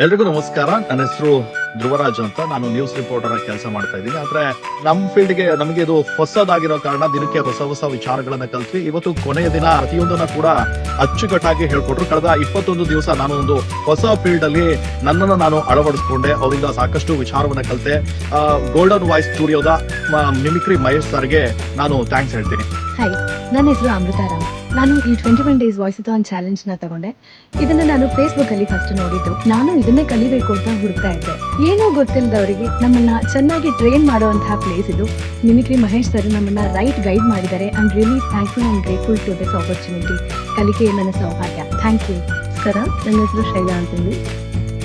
ಎಲ್ರಿಗೂ ನಮಸ್ಕಾರ. ನನ್ನ ಹೆಸರು ಧ್ರುವರಾಜ್ ಅಂತ. ನಾನು ನ್ಯೂಸ್ ರಿಪೋರ್ಟರ್ ಆಗಿ ಕೆಲಸ ಮಾಡ್ತಾ ಇದ್ದೀನಿ. ಆದ್ರೆ ನಮ್ಮ ಫೀಲ್ಡ್ಗೆ ನಮಗೆ ಇದು ಹೊಸದಾಗಿರೋ ಕಾರಣ ದಿನಕ್ಕೆ ಹೊಸ ವಿಚಾರಗಳನ್ನ ಕಲ್ತ್ವಿ. ಇವತ್ತು ಕೊನೆಯ ದಿನ ಪ್ರತಿಯೊಂದನ್ನ ಕೂಡ ಅಚ್ಚುಕಟ್ಟಾಗಿ ಹೇಳ್ಕೊಟ್ರು. ಕಳೆದ 21 ದಿವಸ ನಾನು ಒಂದು ಹೊಸ ಫೀಲ್ಡ್ ಅಲ್ಲಿ ನನ್ನನ್ನು ನಾನು ಅಳವಡಿಸ್ಕೊಂಡೆ. ಅವರಿಂದ ಸಾಕಷ್ಟು ವಿಚಾರವನ್ನ ಕಲಿತೆ. ಗೋಲ್ಡನ್ ವಾಯ್ಸ್ ಸ್ಟುಡಿಯೋದ ಮಿಮಿಕ್ರಿ ಮಹೇಶ್ ಸರ್ಗೆ ನಾನು ಥ್ಯಾಂಕ್ಸ್ ಹೇಳ್ತೀನಿ. ಹಾಯ್, ನನ್ನ ಹೆಸರು ಅಮೃತಾರಾಮ್. ನಾನು ಈ 21 ಡೇಸ್ ವಾಯ್ಸಥಾನ್ ಚಾಲೆಂಜ್ ನ ತಗೊಂಡೆ. ಇದನ್ನ ನಾನು ಫೇಸ್ಬುಕ್ ಅಲ್ಲಿ ಫಸ್ಟ್ ನೋಡಿದ್ದು. ನಾನು ಇದನ್ನೇ ಕಲಿಬೇಕು ಅಂತ ಹುಡುಕ್ತಾ ಇದ್ದೆ. ಏನೋ ಗೊತ್ತಿಲ್ಲದವರಿಗೆ ನಮ್ಮನ್ನ ಚೆನ್ನಾಗಿ ಟ್ರೈನ್ ಮಾಡುವಂತಹ ಪ್ಲೇಸ್ ಇದು. ಮಿಮಿಕ್ರಿ ಮಹೇಶ್ ಸರ್ ನಮ್ಮನ್ನ ರೈಟ್ ಗೈಡ್ ಮಾಡಿದ್ದಾರೆ. I am really thankful and grateful to this opportunity. ಕಲಿಕೆ ನನ್ನ ಸೌಭಾಗ್ಯ. Thank you. ನಮಸ್ಕಾರ, ನನ್ನ ಹೆಸರು ಶೈಲಾ ಅಂತೇಳಿ.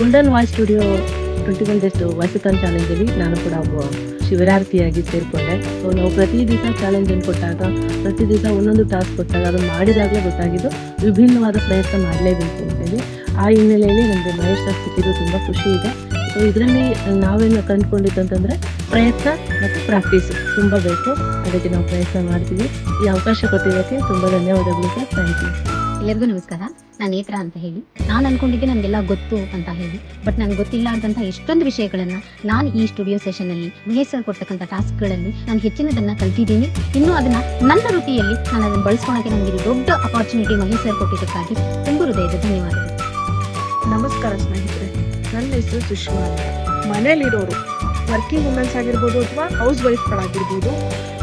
Golden voice studio 21 days voicethon ಚಾಲೆಂಜಲ್ಲಿ ನಾನು ಕೂಡ ಒಬ್ಬ ಶಿಬಿರಾರ್ಥಿಯಾಗಿ ಸೇರಿಕೊಂಡೆ. ಸೊ ನಾವು ಪ್ರತಿ ದಿವಸ ಚಾಲೆಂಜನ್ನು ಕೊಟ್ಟಾಗ, ಪ್ರತಿ ದಿವಸ ಒಂದೊಂದು ಟಾಸ್ಕ್ ಕೊಟ್ಟಾಗ ಅದನ್ನು ಮಾಡಿದಾಗಲೇ ಗೊತ್ತಾಗಿದ್ದು ವಿಭಿನ್ನವಾದ ಪ್ರಯತ್ನ ಮಾಡಲೇಬೇಕು ಅಂತೇಳಿ. ಆ ಹಿನ್ನೆಲೆಯಲ್ಲಿ ನನಗೆ ಮಹೇಶ್ ಸರ್ ಸಿಕ್ಕಿದ್ದು ತುಂಬ ಖುಷಿ ಇದೆ. ಸೊ ಇದರಲ್ಲಿ ನಾವೇನು ಕಂಡುಕೊಂಡಿದ್ದಂತಂದರೆ ಪ್ರಯತ್ನ ಮತ್ತು ಪ್ರಾಕ್ಟೀಸ್ ತುಂಬ ಬೇಕು. ಅದಕ್ಕೆ ನಾವು ಪ್ರಯತ್ನ ಮಾಡ್ತೀವಿ. ಈ ಅವಕಾಶ ಕೊಟ್ಟಿದ್ದಕ್ಕೆ ತುಂಬ ಧನ್ಯವಾದಗಳು ಸರ್. Thank you. ಎಲ್ಲರಿಗೂ ನಮಸ್ಕಾರ. ನಾನು ನೇತ್ರ ಅಂತ ಹೇಳಿ. ನಾನು ಅನ್ಕೊಂಡಿದ್ದೆ ನನಗೆಲ್ಲ ಗೊತ್ತು ಅಂತ ಹೇಳಿ, ಬಟ್ ನನಗೆ ಗೊತ್ತಿಲ್ಲ ಅಂತಂತ ಎಷ್ಟೊಂದು ವಿಷಯಗಳನ್ನ ನಾನು ಈ ಸ್ಟುಡಿಯೋ ಸೆಷನ್ ಅಲ್ಲಿ ಮಹೇಶ್ ಸರ್ ಕೊಡ್ತಕ್ಕಂಥ ಟಾಸ್ಕ್ಗಳಲ್ಲಿ ನಾನು ಹೆಚ್ಚಿನದನ್ನ ಕಲ್ತಿದ್ದೀನಿ. ಇನ್ನೂ ಅದನ್ನ ನನ್ನ ವೃತ್ತಿಯಲ್ಲಿ ನಾನು ಅದನ್ನು ಬಳಸ್ಕೊಳಕ್ಕೆ ನನಗೆ ಇದು ದೊಡ್ಡ ಅಪಾರ್ಚುನಿಟಿ ಮಹೇಶ್ ಸರ್ ಕೊಟ್ಟಿದ್ದಕ್ಕಾಗಿ ತುಂಬ ಹೃದಯದ ಧನ್ಯವಾದಗಳು. ನಮಸ್ಕಾರ ಸ್ನೇಹಿತರೆ, ನನ್ನ ಹೆಸರು ಸುಷ್ಮಾ ಅಂತ. ಮನೇಲಿರೋರು ವರ್ಕಿಂಗ್ ವುಮೆನ್ಸ್ ಆಗಿರ್ಬೋದು ಅಥವಾ ಹೌಸ್ ವೈಫ್ಗಳಾಗಿರ್ಬೋದು,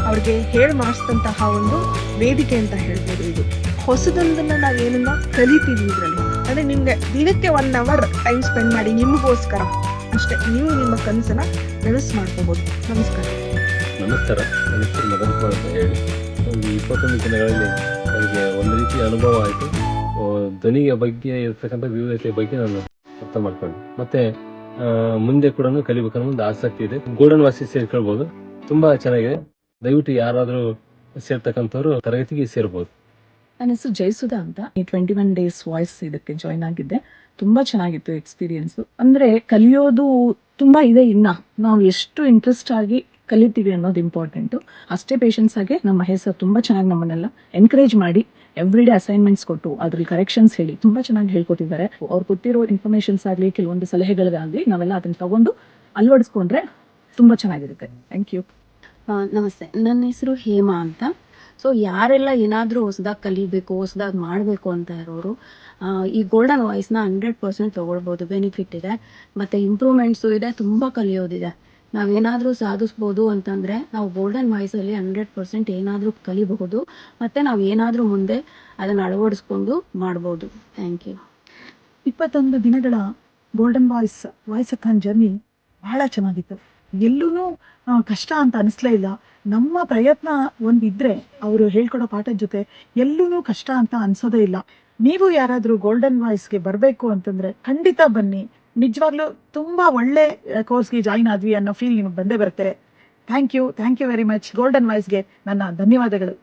ಅವ್ರಿಗೆ ಹೇಳಿ ಮಾಡಿಸಿದಂತಹ ಒಂದು ವೇದಿಕೆ ಅಂತ ಹೇಳ್ಬೋದು. ಇದು ಹೊಸದೊಂದನ್ನು ನಾವು ಏನನ್ನ ಕಲಿತೀವಿ ಇದರಲ್ಲಿ. ಅಂದರೆ ನಿಮಗೆ ದಿನಕ್ಕೆ 1 ಅವರ್ ಟೈಮ್ ಸ್ಪೆಂಡ್ ಮಾಡಿ ನಿಮಗೋಸ್ಕರ ಅಷ್ಟೇ, ನೀವು ನಿಮ್ಮ ಕನಸನ್ನ ನನಸು ಮಾಡ್ಕೋಬೋದು. ನಮಸ್ಕಾರ. ನಮಸ್ಕಾರ, ನನ್ನ ಹೆಸರು ಮದನ್ ಕುಮಾರ್ ಅಂತ ಹೇಳಿ. ಒಂದು 21 ದಿನಗಳಲ್ಲಿ ನನಗೆ ಒಂದು ರೀತಿಯ ಅನುಭವ ಆಯಿತು. ಧ್ವನಿಯ ಬಗ್ಗೆ ಇರ್ತಕ್ಕಂಥ ವಿವಿಧತೆಯ ಬಗ್ಗೆ ನಾನು ಅರ್ಥ ಮಾಡ್ಕೊಂಡೆ. ಮತ್ತೆ ಮುಂದೆ ಕೂಡ ಕಲಿಬೇಕನ್ನೋ ಒಂದು ಆಸಕ್ತಿ ಇದೆ. ಗೋಲ್ಡನ್ ವಾಯ್ಸ್ ಸೇರ್ಕೊಳ್ಬೋದು, ತುಂಬ ಚೆನ್ನಾಗಿದೆ. ದಯವಿಟ್ಟು ಯಾರಾದರೂ ಸೇರ್ತಕ್ಕಂಥವ್ರು ತರಗತಿಗೆ ಸೇರ್ಬೋದು. ನನ್ನ ಹೆಸರು ಜಯಸುಧಾ ಅಂತ. ಈ 21 ಡೇಸ್ ವಾಯ್ಸ್ ಇದಕ್ಕೆ ಜಾಯ್ನ್ ಆಗಿದ್ದೆ. ತುಂಬ ಚೆನ್ನಾಗಿತ್ತು ಎಕ್ಸ್ಪೀರಿಯನ್ಸು. ಅಂದರೆ ಕಲಿಯೋದು ತುಂಬ ಇದೆ. ಇನ್ನು ನಾವು ಎಷ್ಟು ಇಂಟ್ರೆಸ್ಟ್ ಆಗಿ ಕಲಿತೀವಿ ಅನ್ನೋದು ಇಂಪಾರ್ಟೆಂಟು. ಅಷ್ಟೇ ಪೇಷನ್ಸ್ ಆಗಿ ನಮ್ಮ ಮಹೇಶ್ ಸರ್ ತುಂಬ ಚೆನ್ನಾಗಿ ನಮ್ಮನ್ನೆಲ್ಲ ಎನ್ಕರೇಜ್ ಮಾಡಿ ಎವ್ರಿ ಡೇ ಅಸೈನ್ಮೆಂಟ್ಸ್ ಕೊಟ್ಟು ಅದ್ರಲ್ಲಿ ಕರೆಕ್ಷನ್ಸ್ ಹೇಳಿ ತುಂಬ ಚೆನ್ನಾಗಿ ಹೇಳ್ಕೊಟ್ಟಿದ್ದಾರೆ. ಅವ್ರು ಕೊಟ್ಟಿರೋ ಇನ್ಫಾರ್ಮೇಷನ್ಸ್ ಆಗಲಿ, ಕೆಲವೊಂದು ಸಲಹೆಗಳಿಗಾಗಲಿ ನಾವೆಲ್ಲ ಅದನ್ನು ತಗೊಂಡು ಅಳವಡಿಸ್ಕೊಂಡ್ರೆ ತುಂಬ ಚೆನ್ನಾಗಿರುತ್ತೆ. Thank you. ನಮಸ್ತೆ, ನನ್ನ ಹೆಸರು ಹೇಮಾ ಅಂತ. ಸೊ ಯಾರೆಲ್ಲ ಏನಾದರೂ ಹೊಸದಾಗಿ ಕಲಿಬೇಕು, ಹೊಸದಾಗಿ ಮಾಡಬೇಕು ಅಂತ ಇರೋರು ಈ ಗೋಲ್ಡನ್ ವಾಯ್ಸ್ನ 100% ತೊಗೊಳ್ಬೋದು. ಬೆನಿಫಿಟ್ ಇದೆ, ಮತ್ತು ಇಂಪ್ರೂವ್ಮೆಂಟ್ಸು ಇದೆ, ತುಂಬ ಕಲಿಯೋದಿದೆ. ನಾವೇನಾದರೂ ಸಾಧಿಸ್ಬೋದು ಅಂತಂದರೆ ನಾವು ಗೋಲ್ಡನ್ ವಾಯ್ಸಲ್ಲಿ 100% ಏನಾದರೂ ಕಲಿಬಹುದು, ಮತ್ತು ನಾವು ಏನಾದರೂ ಮುಂದೆ ಅದನ್ನು ಅಳವಡಿಸ್ಕೊಂಡು ಮಾಡ್ಬೋದು. Thank you. 21 ದಿನಗಳ ಗೋಲ್ಡನ್ ವಾಯ್ಸಥಾನ್ ಜರ್ನಿ ಬಹಳ ಚೆನ್ನಾಗಿತ್ತು. ಎಲ್ಲೂ ಕಷ್ಟ ಅಂತ ಅನಿಸ್ಲೇ ಇಲ್ಲ. ನಮ್ಮ ಪ್ರಯತ್ನ ಒಂದಿದ್ರೆ ಅವರು ಹೇಳ್ಕೊಡೋ ಪಾಠದ ಜೊತೆ ಎಲ್ಲೂ ಕಷ್ಟ ಅಂತ ಅನ್ಸೋದೇ ಇಲ್ಲ. ನೀವು ಯಾರಾದರೂ ಗೋಲ್ಡನ್ ವಾಯ್ಸ್ಗೆ ಬರಬೇಕು ಅಂತಂದರೆ ಖಂಡಿತ ಬನ್ನಿ. ನಿಜವಾಗ್ಲೂ ತುಂಬ ಒಳ್ಳೆ ಕೋರ್ಸ್ಗೆ ಜಾಯಿನ್ ಆದ್ವಿ ಅನ್ನೋ ಫೀಲ್ ನಿಮಗೆ ಬಂದೇ ಬರುತ್ತೆ. Thank you very much. Golden ವಾಯ್ಸ್ಗೆ ನನ್ನ ಧನ್ಯವಾದಗಳು.